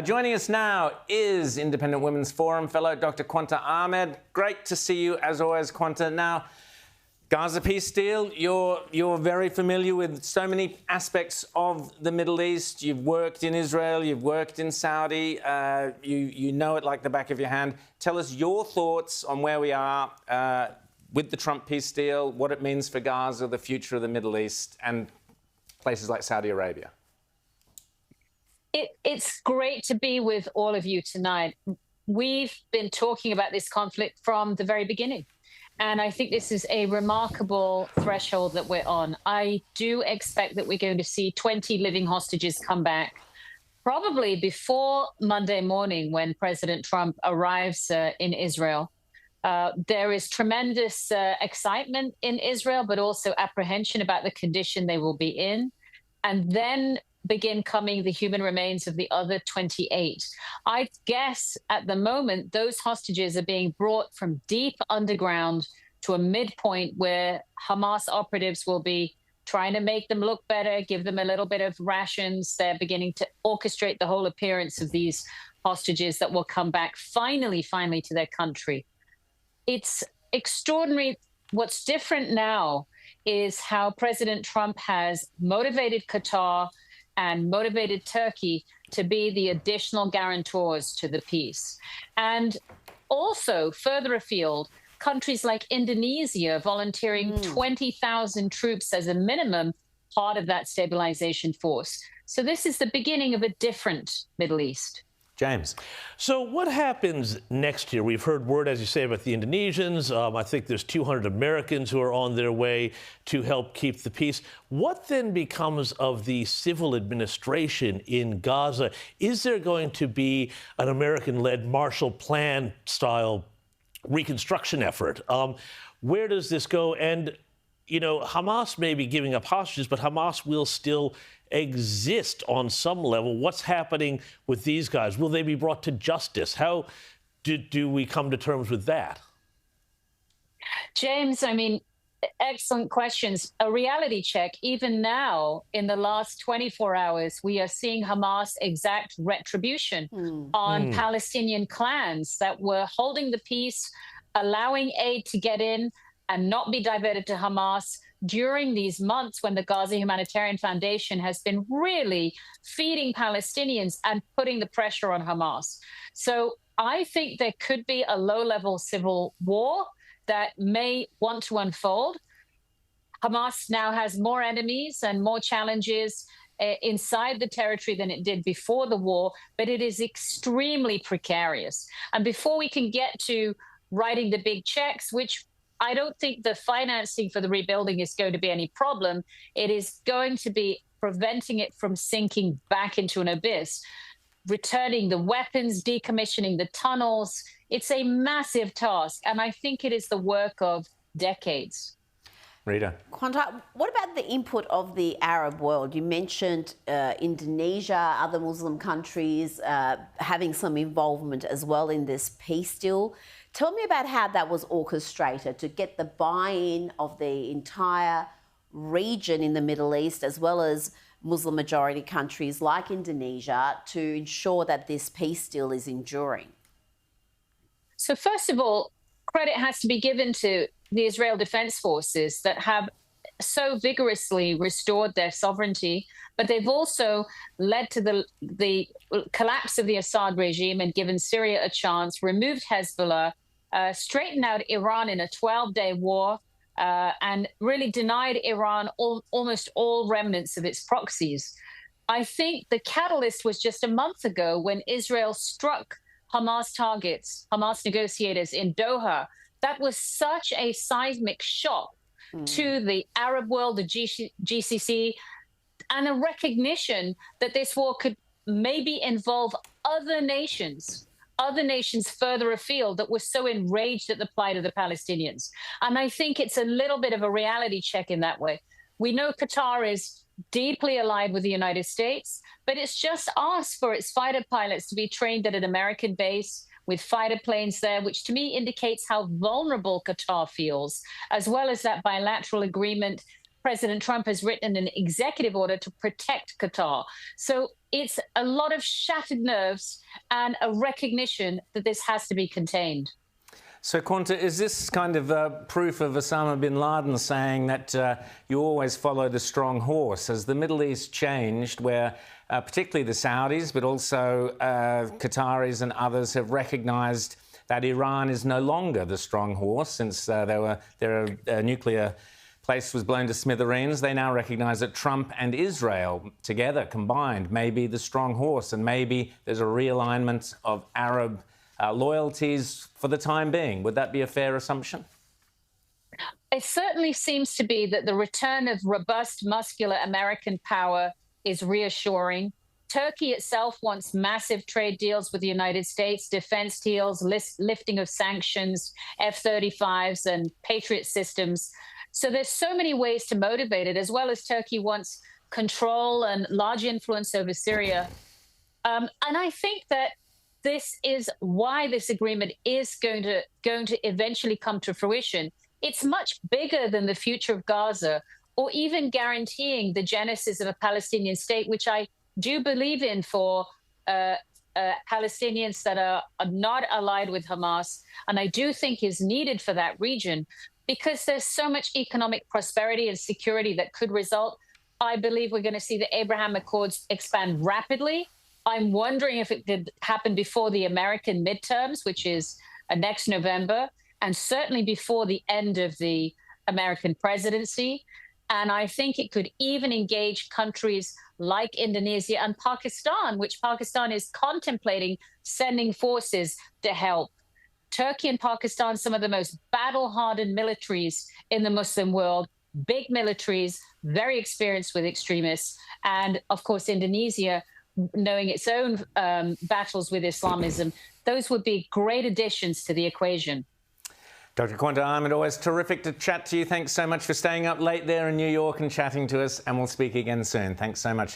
Joining us now is Independent Women's Forum fellow Dr. Qanta Ahmed. Great to see you, as always, Qanta. Now, Gaza peace deal, you're very familiar with so many aspects of the Middle East. You've worked in Israel, you've worked in Saudi, you know it like the back of your hand. Tell us your thoughts on where we are with the Trump peace deal, what it means for Gaza, the future of the Middle East, and places like Saudi Arabia. It's great to be with all of you tonight. We've been talking about this conflict from the very beginning. And I think this is a remarkable threshold that we're on. I do expect that we're going to see 20 living hostages come back, probably before Monday morning when President Trump arrives in Israel. There is tremendous excitement in Israel, but also apprehension about the condition they will be in. And then begin coming the human remains of the other 28. I guess at the moment, those hostages are being brought from deep underground to a midpoint where Hamas operatives will be trying to make them look better, give them a little bit of rations. They're beginning to orchestrate the whole appearance of these hostages that will come back finally to their country. It's extraordinary. What's different now is how President Trump has motivated Qatar and motivated Turkey to be the additional guarantors to the peace. And also, further afield, countries like Indonesia volunteering 20,000 troops as a minimum, part of that stabilization force. So this is the beginning of a different Middle East. James. So what happens next year? We've heard word, as you say, about the Indonesians. I think there's 200 Americans who are on their way to help keep the peace. What then becomes of the civil administration in Gaza? Is there going to be an American-led Marshall Plan-style reconstruction effort? Where does this go? And, you know, Hamas may be giving up hostages, but Hamas will still exist on some level. What's happening with these guys? Will they be brought to justice? How do we come to terms with that? James, I mean, excellent questions. A reality check. Even now, in the last 24 hours, we are seeing Hamas exact retribution on Palestinian clans that were holding the peace, allowing aid to get in and not be diverted to Hamas during these months when the Gaza Humanitarian Foundation has been really feeding Palestinians and putting the pressure on Hamas. So I think there could be a low-level civil war that may want to unfold. Hamas now has more enemies and more challenges inside the territory than it did before the war, but it is extremely precarious. And before we can get to writing the big checks, which I don't think the financing for the rebuilding is going to be any problem. It is going to be preventing it from sinking back into an abyss, returning the weapons, decommissioning the tunnels. It's a massive task, and I think it is the work of decades. Rita. Qanta, what about the input of the Arab world? You mentioned Indonesia, other Muslim countries having some involvement as well in this peace deal. Tell me about how that was orchestrated to get the buy-in of the entire region in the Middle East, as well as Muslim-majority countries like Indonesia, to ensure that this peace deal is enduring. So first of all, credit has to be given to the Israel Defense Forces that have so vigorously restored their sovereignty, but they've also led to the collapse of the Assad regime and given Syria a chance, removed Hezbollah, straightened out Iran in a 12-day war, and really denied Iran almost all remnants of its proxies. I think the catalyst was just a month ago when Israel struck Hamas targets, Hamas negotiators in Doha. That was such a seismic shock to the Arab world, the GCC, and a recognition that this war could maybe involve other nations further afield that were so enraged at the plight of the Palestinians. And I think it's a little bit of a reality check in that way. We know Qatar is deeply allied with the United States, but it's just asked for its fighter pilots to be trained at an American base with fighter planes there, which to me indicates how vulnerable Qatar feels, as well as that bilateral agreement President Trump has written an executive order to protect Qatar. So it's a lot of shattered nerves and a recognition that this has to be contained. So, Qanta, is this kind of proof of Osama bin Laden saying that you always follow the strong horse? Has the Middle East changed where particularly the Saudis, but also Qataris and others have recognised that Iran is no longer the strong horse since their nuclear place was blown to smithereens? They now recognise that Trump and Israel together, combined, may be the strong horse, and maybe there's a realignment of Arab loyalties for the time being. Would that be a fair assumption? It certainly seems to be that the return of robust, muscular American power is reassuring. Turkey itself wants massive trade deals with the United States, defense deals, lifting of sanctions, F-35s and Patriot systems. So there's so many ways to motivate it, as well as Turkey wants control and large influence over Syria. And I think that this is why this agreement is going to eventually come to fruition. It's much bigger than the future of Gaza, or even guaranteeing the genesis of a Palestinian state, which I do believe in for Palestinians that are not allied with Hamas, and I do think is needed for that region, because there's so much economic prosperity and security that could result. I believe we're going to see the Abraham Accords expand rapidly. I'm wondering if it could happen before the American midterms, which is next November, and certainly before the end of the American presidency. And I think it could even engage countries like Indonesia and Pakistan, which Pakistan is contemplating sending forces to help. Turkey and Pakistan, some of the most battle-hardened militaries in the Muslim world, big militaries, very experienced with extremists. And of course, Indonesia, knowing its own battles with Islamism, those would be great additions to the equation. Dr. Qanta Ahmed, always terrific to chat to you. Thanks so much for staying up late there in New York and chatting to us, and we'll speak again soon. Thanks so much.